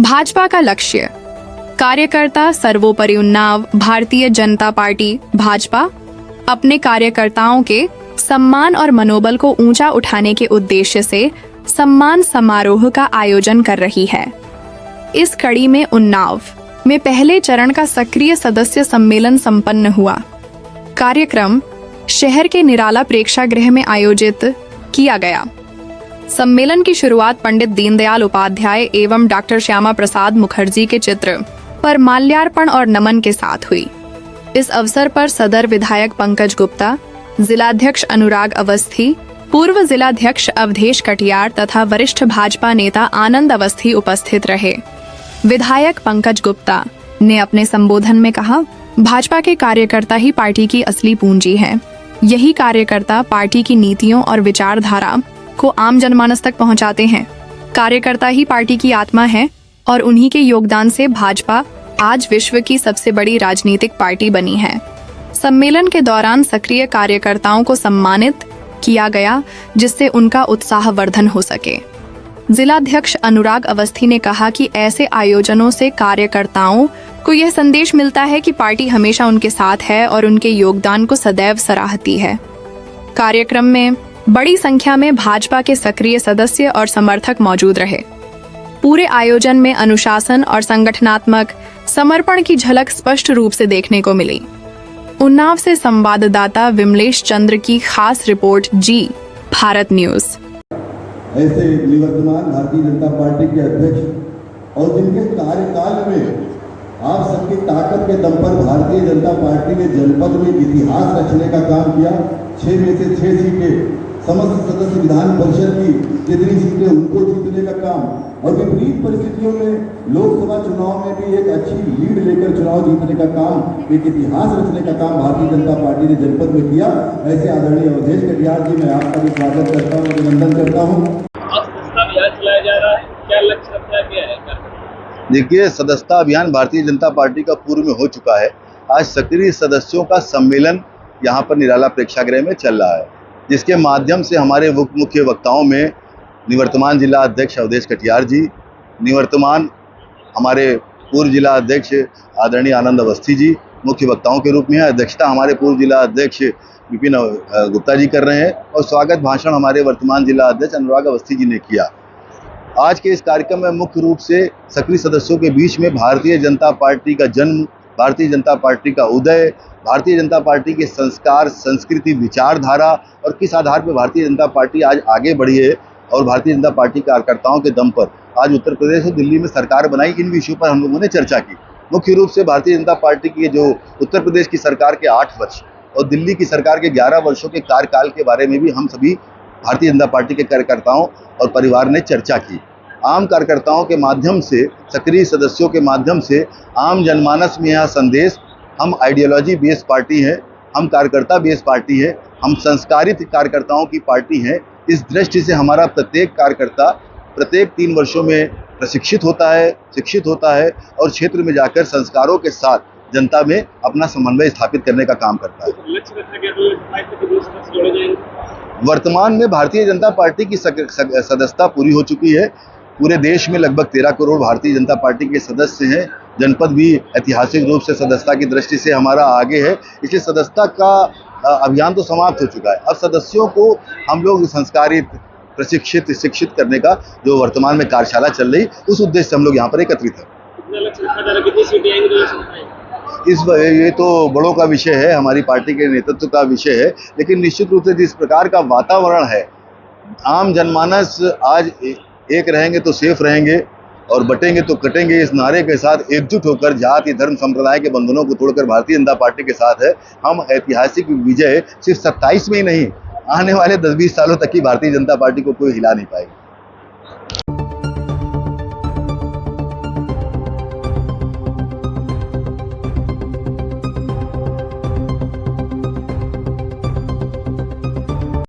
भाजपा का लक्ष्य, कार्यकर्ता सर्वोपरि उन्नाव। भारतीय जनता पार्टी भाजपा अपने कार्यकर्ताओं के सम्मान और मनोबल को ऊंचा उठाने के उद्देश्य से सम्मान समारोह का आयोजन कर रही है। इस कड़ी में उन्नाव में पहले चरण का सक्रिय सदस्य सम्मेलन संपन्न हुआ। कार्यक्रम शहर के निराला प्रेक्षागृह में आयोजित किया गया। सम्मेलन की शुरुआत पंडित दीनदयाल उपाध्याय एवं डॉक्टर श्यामा प्रसाद मुखर्जी के चित्र पर माल्यार्पण और नमन के साथ हुई। इस अवसर पर सदर विधायक पंकज गुप्ता, जिलाध्यक्ष अनुराग अवस्थी, पूर्व जिलाध्यक्ष अवधेश कटियार तथा वरिष्ठ भाजपा नेता आनंद अवस्थी उपस्थित रहे। विधायक पंकज गुप्ता ने अपने संबोधन में कहा, भाजपा के कार्यकर्ता ही पार्टी की असली पूंजी है। यही कार्यकर्ता पार्टी की नीतियों और विचारधारा को आम जनमानस तक पहुंचाते हैं। कार्यकर्ता ही पार्टी की आत्मा है और उन्हीं के योगदान से भाजपा आज विश्व की सबसे बड़ी राजनीतिक पार्टी बनी है। सम्मेलन के दौरान सक्रिय कार्यकर्ताओं को सम्मानित किया गया, जिससे उनका उत्साहवर्धन हो सके। जिलाध्यक्ष अनुराग अवस्थी ने कहा कि ऐसे आयोजनों से कार्यकर्ताओं को यह संदेश मिलता है कि पार्टी हमेशा उनके साथ है और उनके योगदान को सदैव सराहती है। कार्यक्रम में बड़ी संख्या में भाजपा के सक्रिय सदस्य और समर्थक मौजूद रहे। पूरे आयोजन में अनुशासन और संगठनात्मक समर्पण की झलक स्पष्ट रूप से देखने को मिली। उन्नाव से संवाददाता विमलेश चंद्र की खास रिपोर्ट, जी भारत न्यूज। ऐसे निवर्तमान भारतीय जनता पार्टी के अध्यक्ष और जिनके कार्यकाल में आप सबकी ताकत के दम पर भारतीय जनता पार्टी ने जनपद में इतिहास रचने का काम किया। 6 में से 6 सीटें समस्त सदस्य विधान परिषद की जितनी सीटें उनको जीतने का काम, और विपरीत परिस्थितियों में लोकसभा चुनाव में भी एक अच्छी लीड लेकर चुनाव जीतने का काम, एक इतिहास रचने का काम भारतीय जनता पार्टी ने जनपद में किया। ऐसे आदरणीय अवधेश कटियार जी, मैं आपका भी स्वागत करता हूँ, अभिनंदन करता हूँ। सदस्यता अभियान चलाया जा रहा है, क्या लक्ष्य रखा गया है? देखिए, सदस्यता अभियान भारतीय जनता पार्टी का पूर्व में हो चुका है। आज सक्रिय सदस्यों का सम्मेलन यहाँ पर निराला प्रेक्षागृह में चल रहा है, जिसके माध्यम से हमारे मुख्य वक्ताओं में निवर्तमान जिला अध्यक्ष अवधेश कटियार जी, निवर्तमान हमारे पूर्व जिला अध्यक्ष आदरणीय आनंद अवस्थी जी मुख्य वक्ताओं के रूप में है। अध्यक्षता हमारे पूर्व जिला अध्यक्ष विपिन गुप्ता जी कर रहे हैं और स्वागत भाषण हमारे वर्तमान जिला अध्यक्ष अनुराग अवस्थी जी ने किया। आज के इस कार्यक्रम में मुख्य रूप से सक्रिय सदस्यों के बीच में भारतीय जनता पार्टी का जन्म, भारतीय जनता पार्टी का उदय, भारतीय जनता पार्टी के संस्कार, संस्कृति, विचारधारा और किस आधार पर भारतीय जनता पार्टी आज आगे बढ़ी है और भारतीय जनता पार्टी कार्यकर्ताओं के दम पर आज उत्तर प्रदेश और दिल्ली में सरकार बनाई, इन विषयों पर हम लोगों ने चर्चा की। मुख्य रूप से भारतीय जनता पार्टी की जो उत्तर प्रदेश की सरकार के 8 वर्ष और दिल्ली की सरकार के 11 वर्षों के कार्यकाल के बारे में भी हम सभी भारतीय जनता पार्टी के कार्यकर्ताओं और परिवार ने चर्चा की। आम कार्यकर्ताओं के माध्यम से, सक्रिय सदस्यों के माध्यम से आम जनमानस में यह संदेश, हम आइडियोलॉजी बेस्ड पार्टी है, हम कार्यकर्ता बेस्ड पार्टी है, हम संस्कारित कार्यकर्ताओं की पार्टी है। इस दृष्टि से हमारा प्रत्येक कार्यकर्ता प्रत्येक 3 वर्षों में प्रशिक्षित होता है, शिक्षित होता है और क्षेत्र में जाकर संस्कारों के साथ जनता में अपना समन्वय स्थापित करने का काम करता है। वर्तमान में भारतीय जनता पार्टी की सदस्यता पूरी हो चुकी है। पूरे देश में लगभग 13 करोड़ भारतीय जनता पार्टी के सदस्य हैं। जनपद भी ऐतिहासिक रूप से सदस्यता की दृष्टि से हमारा आगे है, इसलिए सदस्यता का अभियान तो समाप्त हो चुका है। अब सदस्यों को हम लोग संस्कारित, प्रशिक्षित, शिक्षित करने का जो वर्तमान में कार्यशाला चल रही, उस उद्देश्य से हम लोग यहाँ पर एकत्रित हैं। ये तो बड़ों का विषय है, हमारी पार्टी के नेतृत्व का विषय है, लेकिन निश्चित रूप से जिस प्रकार का वातावरण है, आम जनमानस आज एक रहेंगे तो सेफ रहेंगे और बटेंगे तो कटेंगे, इस नारे के साथ एकजुट होकर जाति, धर्म, संप्रदाय के बंधनों को तोड़कर भारतीय जनता पार्टी के साथ है। हम ऐतिहासिक विजय सिर्फ 27 में ही नहीं, आने वाले 10-20 सालों तक की भारतीय जनता पार्टी को कोई हिला नहीं पाएगी।